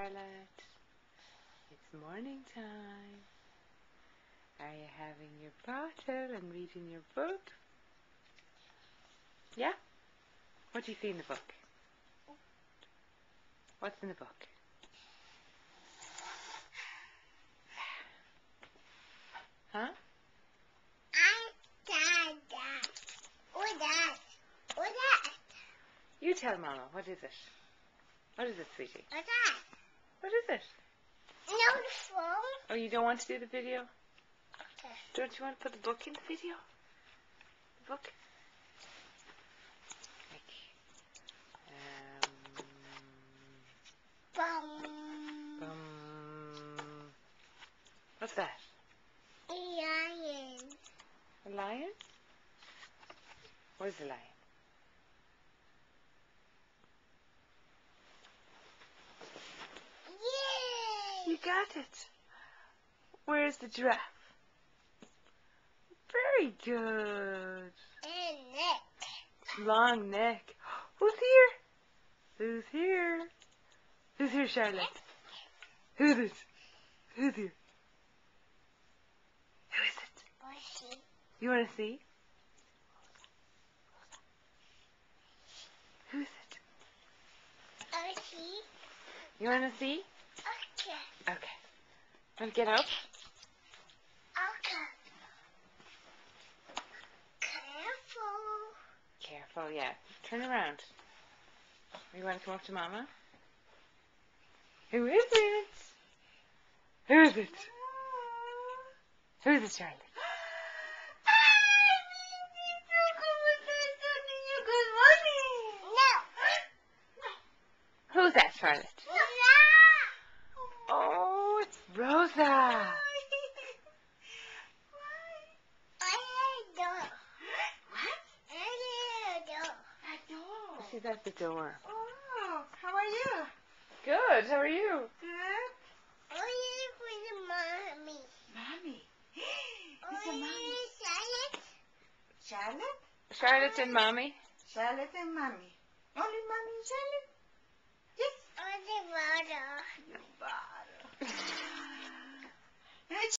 Charlotte, it's morning time. Are you having your bottle and reading your book? Yeah? What do you see in the book? What's in the book? Huh? You tell Mama, what is it? What is it, sweetie? What's that? What is it? No, the phone. Oh, you don't want to do the video? Okay. Don't you want to put the book in the video? The book? Bum. What's that? A lion. A lion? Where's the lion? Yay! You got it. Where's the giraffe? Very good. And neck. Long neck. Who's here? Who's here? Who's here, Charlotte? Who's it? Who's here? Who is it? Bushy. You want to see? Who's it? Bushy. You want to see? Okay. Okay. Want to get up? Okay. Careful. Careful, yeah. Turn around. You want to come up to Mama? Who is it? Who is it? Who is it, Charlotte? No. Who's that, Charlotte? Oh, it's Rosa. She's at the door. Oh, how are you? Good. How are you? Good. Oh, yeah, with the mommy. Mommy. Oh, It's a mommy. Charlotte. Charlotte? Charlotte and Mommy. Charlotte and Mommy. Only Mommy and Charlotte? Yes. Oh, the water. The bottle.